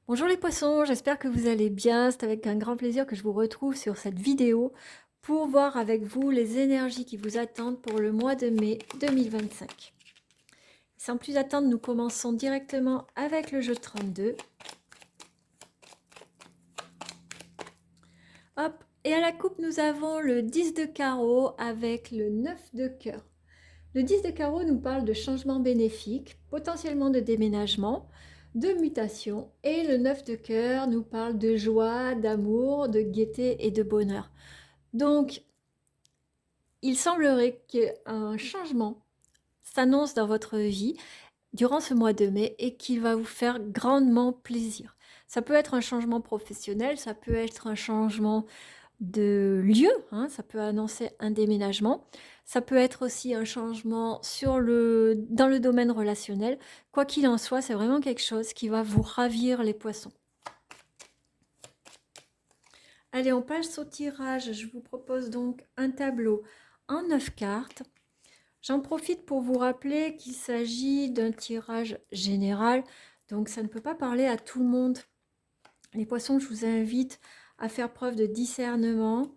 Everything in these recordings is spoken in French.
Bonjour les poissons, j'espère que vous allez bien. C'est avec un grand plaisir que je vous retrouve sur cette vidéo pour voir avec vous les énergies qui vous attendent pour le mois de mai 2025. Sans plus attendre, nous commençons directement avec le jeu 32. Hop, et à la coupe, nous avons le 10 de carreau avec le 9 de cœur. Le 10 de carreau nous parle de changement bénéfique, potentiellement de déménagement, de mutation, et le 9 de cœur nous parle de joie, d'amour, de gaieté et de bonheur. Donc, il semblerait qu'un changement s'annonce dans votre vie durant ce mois de mai et qui va vous faire grandement plaisir. Ça peut être un changement professionnel, ça peut être un changement de lieu, hein, ça peut annoncer un déménagement, ça peut être aussi un changement dans le domaine relationnel. Quoi qu'il en soit, c'est vraiment quelque chose qui va vous ravir les poissons. Allez, on passe au tirage. Je vous propose donc un tableau en 9 cartes. J'en profite pour vous rappeler qu'il s'agit d'un tirage général, donc ça ne peut pas parler à tout le monde. Les poissons, je vous invite à faire preuve de discernement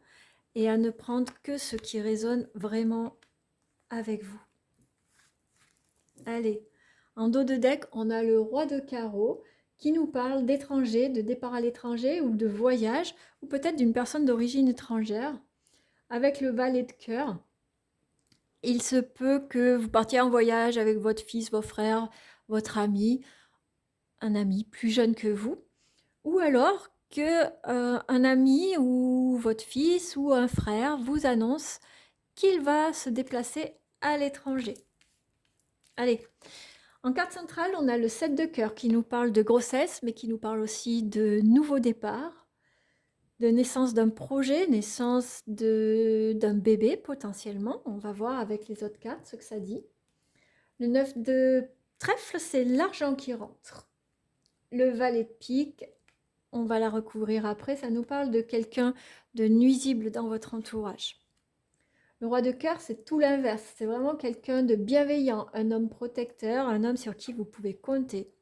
et à ne prendre que ce qui résonne vraiment avec vous. Allez, en dos de deck, on a le roi de carreau qui nous parle d'étrangers, de départ à l'étranger ou de voyage, ou peut-être d'une personne d'origine étrangère, avec le valet de cœur. Il se peut que vous partiez en voyage avec votre fils, vos frères, votre ami, un ami plus jeune que vous, ou alors que un ami ou votre fils ou un frère vous annonce qu'il va se déplacer à l'étranger. Allez, en carte centrale, on a le 7 de cœur qui nous parle de grossesse, mais qui nous parle aussi de nouveau départ, de naissance d'un projet, naissance d'un bébé potentiellement. On va voir avec les autres cartes ce que ça dit. Le 9 de trèfle, c'est l'argent qui rentre. Le valet de pique, on va la recouvrir après, ça nous parle de quelqu'un de nuisible dans votre entourage. Le roi de cœur, c'est tout l'inverse. C'est vraiment quelqu'un de bienveillant, un homme protecteur, un homme sur qui vous pouvez compter.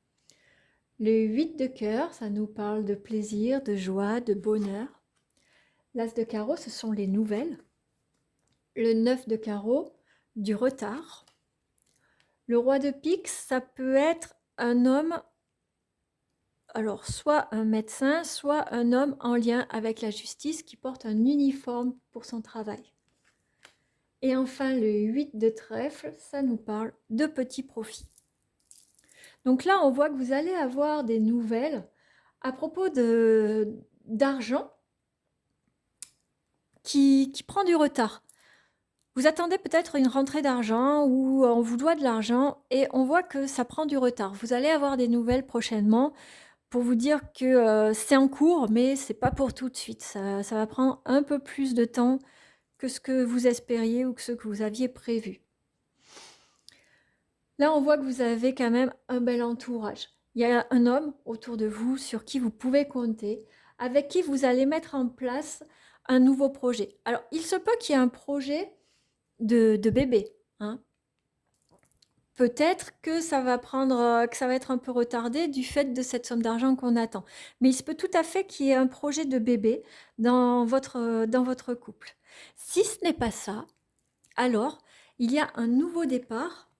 Le 8 de cœur, ça nous parle de plaisir, de joie, de bonheur. L'as de carreau, ce sont les nouvelles. Le 9 de carreau, du retard. Le roi de pique, ça peut être un homme, alors soit un médecin, soit un homme en lien avec la justice qui porte un uniforme pour son travail. Et enfin, le 8 de trèfle, ça nous parle de petits profits. Donc là, on voit que vous allez avoir des nouvelles à propos d'argent qui prend du retard. Vous attendez peut-être une rentrée d'argent ou on vous doit de l'argent et on voit que ça prend du retard. Vous allez avoir des nouvelles prochainement pour vous dire que c'est en cours, mais c'est pas pour tout de suite. Ça va prendre un peu plus de temps que ce que vous espériez ou que ce que vous aviez prévu. Là, on voit que vous avez quand même un bel entourage. Il y a un homme autour de vous sur qui vous pouvez compter, avec qui vous allez mettre en place un nouveau projet. Alors, il se peut qu'il y ait un projet de bébé, hein. Peut-être que ça va être un peu retardé du fait de cette somme d'argent qu'on attend. Mais il se peut tout à fait qu'il y ait un projet de bébé dans votre couple. Si ce n'est pas ça, alors il y a un nouveau départ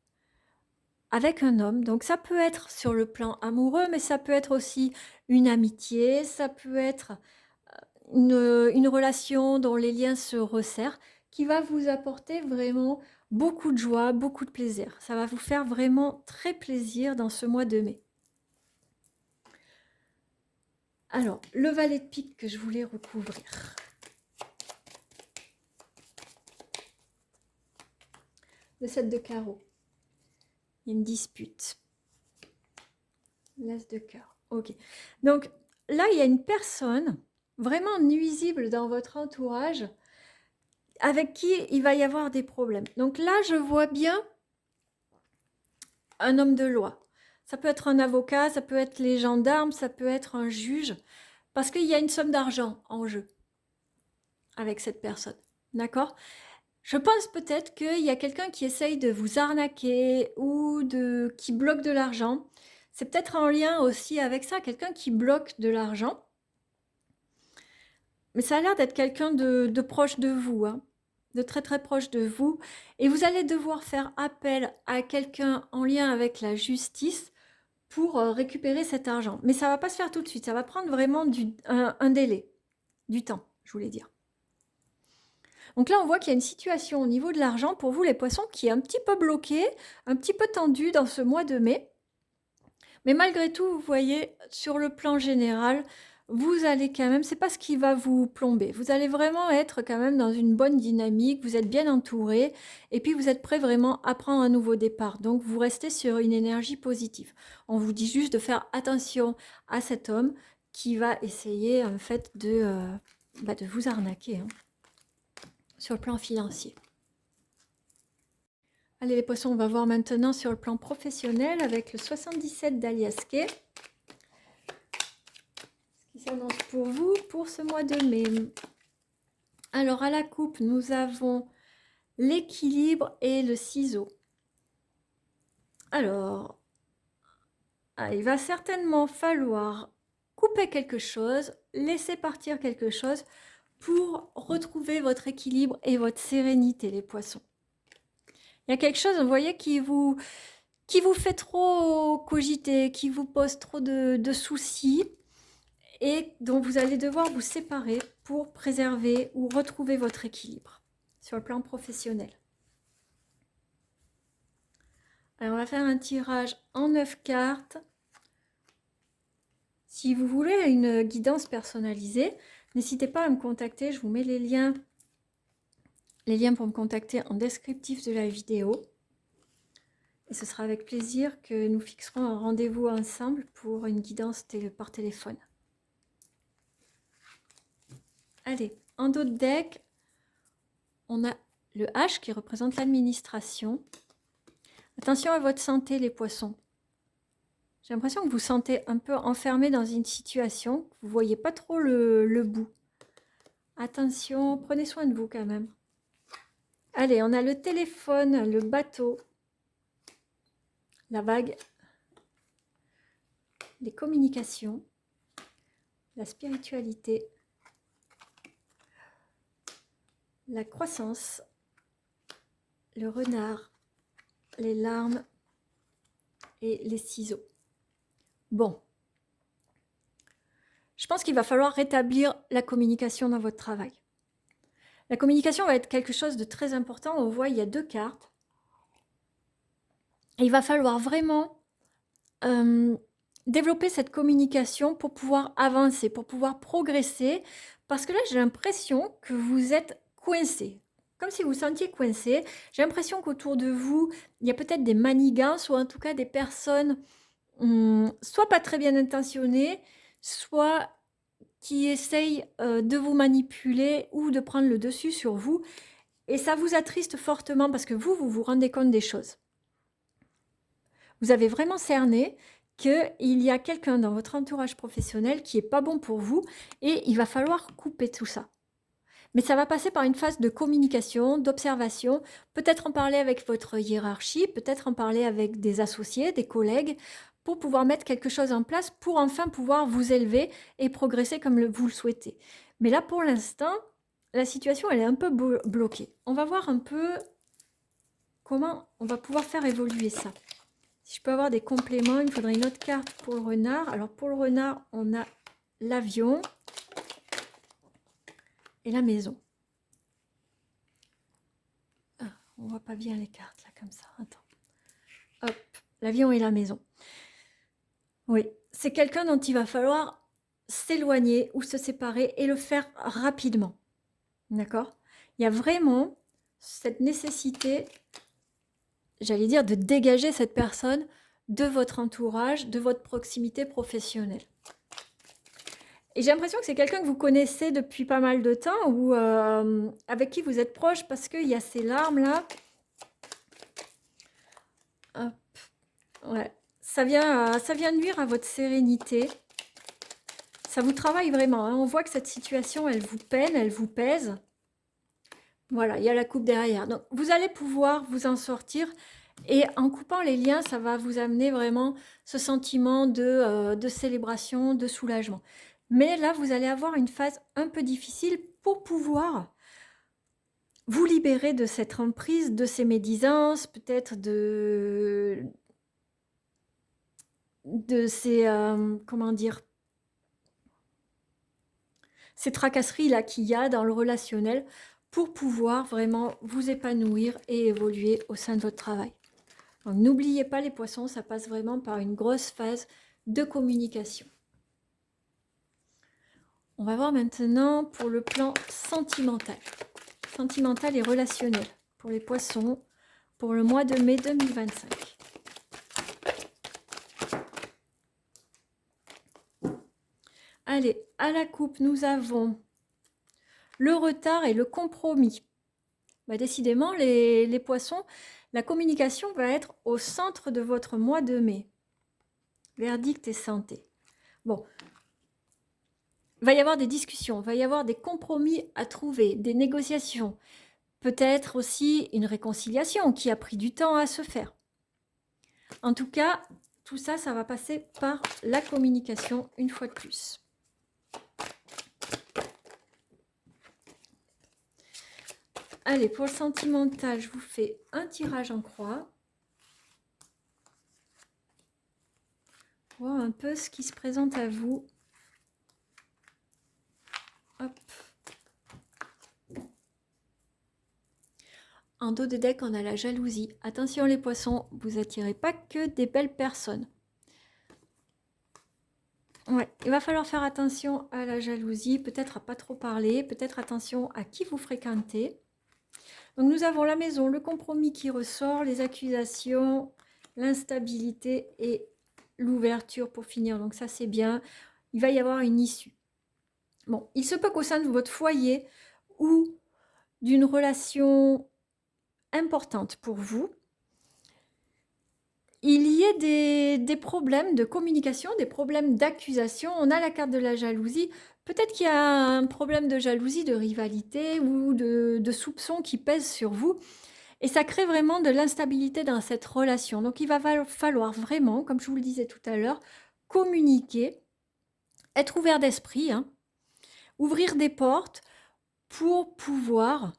avec un homme. Donc ça peut être sur le plan amoureux, mais ça peut être aussi une amitié, ça peut être une relation dont les liens se resserrent, qui va vous apporter vraiment beaucoup de joie, beaucoup de plaisir. Ça va vous faire vraiment très plaisir dans ce mois de mai. Alors, le valet de pique que je voulais recouvrir. Le 7 de carreau. Il y a une dispute. L'as de cœur. Ok. Donc là, il y a une personne vraiment nuisible dans votre entourage avec qui il va y avoir des problèmes. Donc là, je vois bien un homme de loi. Ça peut être un avocat, ça peut être les gendarmes, ça peut être un juge, parce qu'il y a une somme d'argent en jeu avec cette personne. D'accord? Je pense peut-être qu'il y a quelqu'un qui essaye de vous arnaquer ou qui bloque de l'argent. C'est peut-être en lien aussi avec ça, quelqu'un qui bloque de l'argent. Mais ça a l'air d'être quelqu'un de proche de vous, hein, de très très proche de vous. Et vous allez devoir faire appel à quelqu'un en lien avec la justice pour récupérer cet argent. Mais ça ne va pas se faire tout de suite, ça va prendre vraiment un délai, du temps, je voulais dire. Donc là, on voit qu'il y a une situation au niveau de l'argent pour vous, les poissons, qui est un petit peu bloquée, un petit peu tendue dans ce mois de mai. Mais malgré tout, vous voyez, sur le plan général, vous allez quand même, c'est pas ce qui va vous plomber. Vous allez vraiment être quand même dans une bonne dynamique, vous êtes bien entouré, et puis vous êtes prêt vraiment à prendre un nouveau départ. Donc vous restez sur une énergie positive. On vous dit juste de faire attention à cet homme qui va essayer en fait de vous arnaquer, hein, sur le plan financier. Allez les poissons, on va voir maintenant sur le plan professionnel avec le 77 d'Aliasquet. Ce qui s'annonce pour vous pour ce mois de mai. Alors à la coupe, nous avons l'équilibre et le ciseau. Alors, il va certainement falloir couper quelque chose, laisser partir quelque chose pour retrouver votre équilibre et votre sérénité, les poissons. Il y a quelque chose, vous voyez, qui vous fait trop cogiter, qui vous pose trop de soucis et dont vous allez devoir vous séparer pour préserver ou retrouver votre équilibre sur le plan professionnel. Alors, on va faire un tirage en 9 cartes. Si vous voulez une guidance personnalisée, n'hésitez pas à me contacter. Je vous mets les liens pour me contacter en descriptif de la vidéo. Et ce sera avec plaisir que nous fixerons un rendez-vous ensemble pour une guidance par téléphone. Allez, en dos de deck, on a le H qui représente l'administration. Attention à votre santé, les poissons. J'ai l'impression que vous vous sentez un peu enfermé dans une situation, vous ne voyez pas trop le bout. Attention, prenez soin de vous quand même. Allez, on a le téléphone, le bateau, la vague, les communications, la spiritualité, la croissance, le renard, les larmes et les ciseaux. Bon, je pense qu'il va falloir rétablir la communication dans votre travail. La communication va être quelque chose de très important. On voit, il y a 2 cartes. Et il va falloir vraiment développer cette communication pour pouvoir avancer, pour pouvoir progresser. Parce que là, j'ai l'impression que vous êtes coincé. Comme si vous vous sentiez coincé. J'ai l'impression qu'autour de vous, il y a peut-être des manigances ou en tout cas des personnes soit pas très bien intentionnées, soit qui essayent de vous manipuler ou de prendre le dessus sur vous. Et ça vous attriste fortement parce que vous vous rendez compte des choses. Vous avez vraiment cerné qu'il y a quelqu'un dans votre entourage professionnel qui n'est pas bon pour vous et il va falloir couper tout ça. Mais ça va passer par une phase de communication, d'observation, peut-être en parler avec votre hiérarchie, peut-être en parler avec des associés, des collègues, pour pouvoir mettre quelque chose en place, pour enfin pouvoir vous élever et progresser comme vous le souhaitez. Mais là, pour l'instant, la situation, elle est un peu bloquée. On va voir un peu comment on va pouvoir faire évoluer ça. Si je peux avoir des compléments, il me faudrait une autre carte pour le renard. Alors, pour le renard, on a l'avion et la maison. Ah, on voit pas bien les cartes là comme ça. Attends. Hop, l'avion et la maison. Oui, c'est quelqu'un dont il va falloir s'éloigner ou se séparer et le faire rapidement. D'accord? Il y a vraiment cette nécessité, j'allais dire, de dégager cette personne de votre entourage, de votre proximité professionnelle. Et j'ai l'impression que c'est quelqu'un que vous connaissez depuis pas mal de temps ou avec qui vous êtes proche parce qu'il y a ces larmes là. Hop. Ouais. Ça vient nuire à votre sérénité. Ça vous travaille vraiment, hein. On voit que cette situation, elle vous peine, elle vous pèse. Voilà, il y a la coupe derrière. Donc, vous allez pouvoir vous en sortir. Et en coupant les liens, ça va vous amener vraiment ce sentiment de célébration, de soulagement. Mais là, vous allez avoir une phase un peu difficile pour pouvoir vous libérer de cette emprise, de ces médisances, peut-être de ces, comment dire, ces tracasseries-là qu'il y a dans le relationnel pour pouvoir vraiment vous épanouir et évoluer au sein de votre travail. Donc n'oubliez pas les poissons, ça passe vraiment par une grosse phase de communication. On va voir maintenant pour le plan sentimental. Sentimental et relationnel pour les poissons pour le mois de mai 2025. Allez, à la coupe, nous avons le retard et le compromis. Bah, décidément, les poissons, la communication va être au centre de votre mois de mai. Verdict et santé. Bon, il va y avoir des discussions, il va y avoir des compromis à trouver, des négociations. Peut-être aussi une réconciliation qui a pris du temps à se faire. En tout cas, tout ça, ça va passer par la communication une fois de plus. Allez, pour le sentimental, je vous fais un tirage en croix. Voir un peu ce qui se présente à vous. Hop. En dos de deck, on a la jalousie. Attention les poissons, vous attirez pas que des belles personnes. Ouais, il va falloir faire attention à la jalousie, peut-être à pas trop parler, peut-être attention à qui vous fréquentez. Donc nous avons la maison, le compromis qui ressort, les accusations, l'instabilité et l'ouverture pour finir. Donc ça c'est bien, il va y avoir une issue. Bon, il se peut qu'au sein de votre foyer ou d'une relation importante pour vous, il y ait des problèmes de communication, des problèmes d'accusation. On a la carte de la jalousie. Peut-être qu'il y a un problème de jalousie, de rivalité ou de soupçon qui pèse sur vous. Et ça crée vraiment de l'instabilité dans cette relation. Donc il va falloir vraiment, comme je vous le disais tout à l'heure, communiquer, être ouvert d'esprit, hein, ouvrir des portes pour pouvoir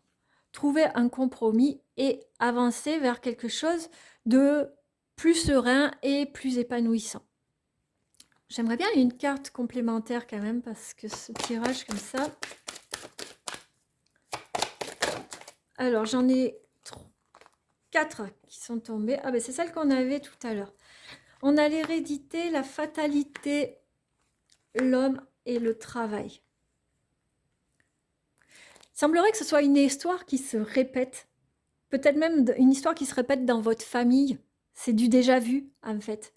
trouver un compromis et avancer vers quelque chose de plus serein et plus épanouissant. J'aimerais bien une carte complémentaire quand même parce que ce tirage comme ça... Alors j'en ai 4 qui sont tombées. Ah ben c'est celle qu'on avait tout à l'heure. On a l'hérédité, la fatalité, l'homme et le travail. Il semblerait que ce soit une histoire qui se répète. Peut-être même une histoire qui se répète dans votre famille. C'est du déjà vu en fait.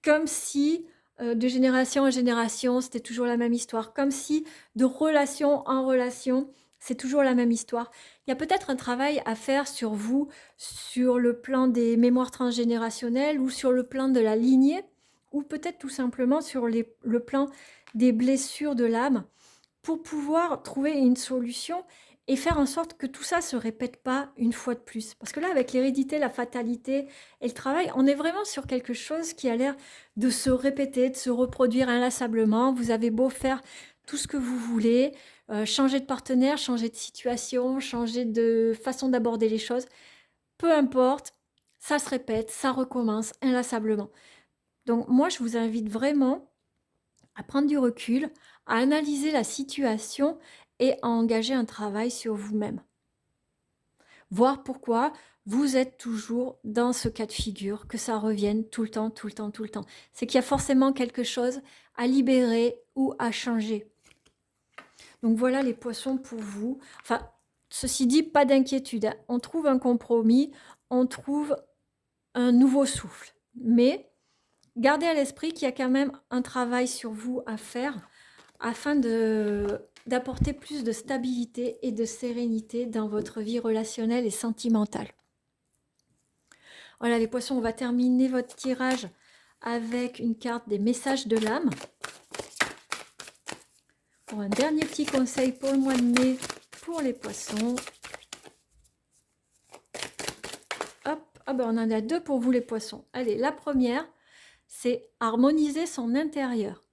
Comme si de génération en génération, c'était toujours la même histoire. Comme si de relation en relation, c'est toujours la même histoire. Il y a peut-être un travail à faire sur vous, sur le plan des mémoires transgénérationnelles ou sur le plan de la lignée, ou peut-être tout simplement sur le plan des blessures de l'âme, pour pouvoir trouver une solution et faire en sorte que tout ça ne se répète pas une fois de plus. Parce que là, avec l'hérédité, la fatalité et le travail, on est vraiment sur quelque chose qui a l'air de se répéter, de se reproduire inlassablement. Vous avez beau faire tout ce que vous voulez, changer de partenaire, changer de situation, changer de façon d'aborder les choses. Peu importe, ça se répète, ça recommence inlassablement. Donc moi, je vous invite vraiment à prendre du recul, à analyser la situation et à engager un travail sur vous-même. Voir pourquoi vous êtes toujours dans ce cas de figure, que ça revienne tout le temps, tout le temps, tout le temps. C'est qu'il y a forcément quelque chose à libérer ou à changer. Donc voilà les poissons pour vous. Enfin, ceci dit, pas d'inquiétude, hein. On trouve un compromis, on trouve un nouveau souffle. Mais gardez à l'esprit qu'il y a quand même un travail sur vous à faire afin d'apporter plus de stabilité et de sérénité dans votre vie relationnelle et sentimentale. Voilà les poissons, on va terminer votre tirage avec une carte des messages de l'âme. Pour un dernier petit conseil pour le mois de mai pour les poissons. Hop. Ah ben, on en a deux pour vous les poissons. Allez, la première, c'est harmoniser son intérieur.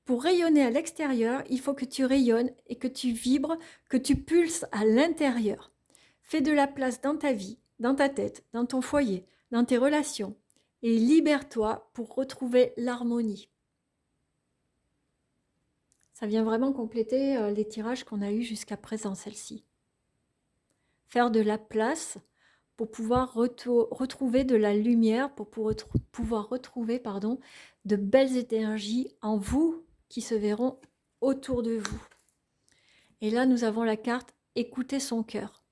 Pour rayonner à l'extérieur, il faut que tu rayonnes et que tu vibres, que tu pulses à l'intérieur. Fais de la place dans ta vie, dans ta tête, dans ton foyer, dans tes relations et libère-toi pour retrouver l'harmonie. Ça vient vraiment compléter les tirages qu'on a eus jusqu'à présent, celle-ci. Faire de la place pour pouvoir retrouver de la lumière, pour pouvoir retrouver de belles énergies en vous qui se verront autour de vous. Et là, nous avons la carte « Écouter son cœur ».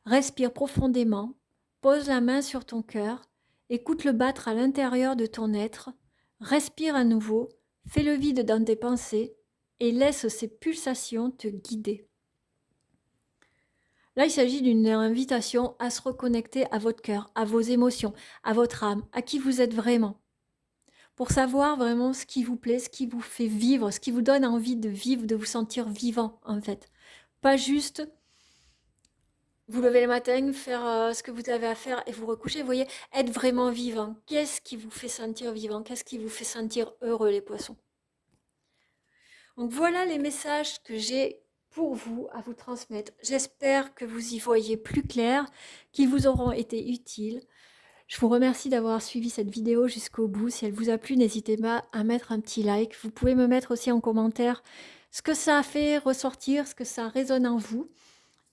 Respire profondément, pose la main sur ton cœur, écoute-le battre à l'intérieur de ton être, respire à nouveau, fais le vide dans tes pensées et laisse ces pulsations te guider. Là, il s'agit d'une invitation à se reconnecter à votre cœur, à vos émotions, à votre âme, à qui vous êtes vraiment. Pour savoir vraiment ce qui vous plaît, ce qui vous fait vivre, ce qui vous donne envie de vivre, de vous sentir vivant en fait. Pas juste vous lever le matin, faire ce que vous avez à faire et vous recoucher. Vous voyez, être vraiment vivant. Qu'est-ce qui vous fait sentir vivant? Qu'est-ce qui vous fait sentir heureux, les poissons? Donc voilà les messages que j'ai pour vous à vous transmettre. J'espère que vous y voyez plus clair, qu'ils vous auront été utiles. Je vous remercie d'avoir suivi cette vidéo jusqu'au bout. Si elle vous a plu, n'hésitez pas à mettre un petit like. Vous pouvez me mettre aussi en commentaire ce que ça a fait ressortir, ce que ça résonne en vous.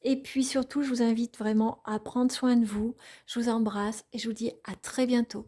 Et puis surtout, je vous invite vraiment à prendre soin de vous. Je vous embrasse et je vous dis à très bientôt.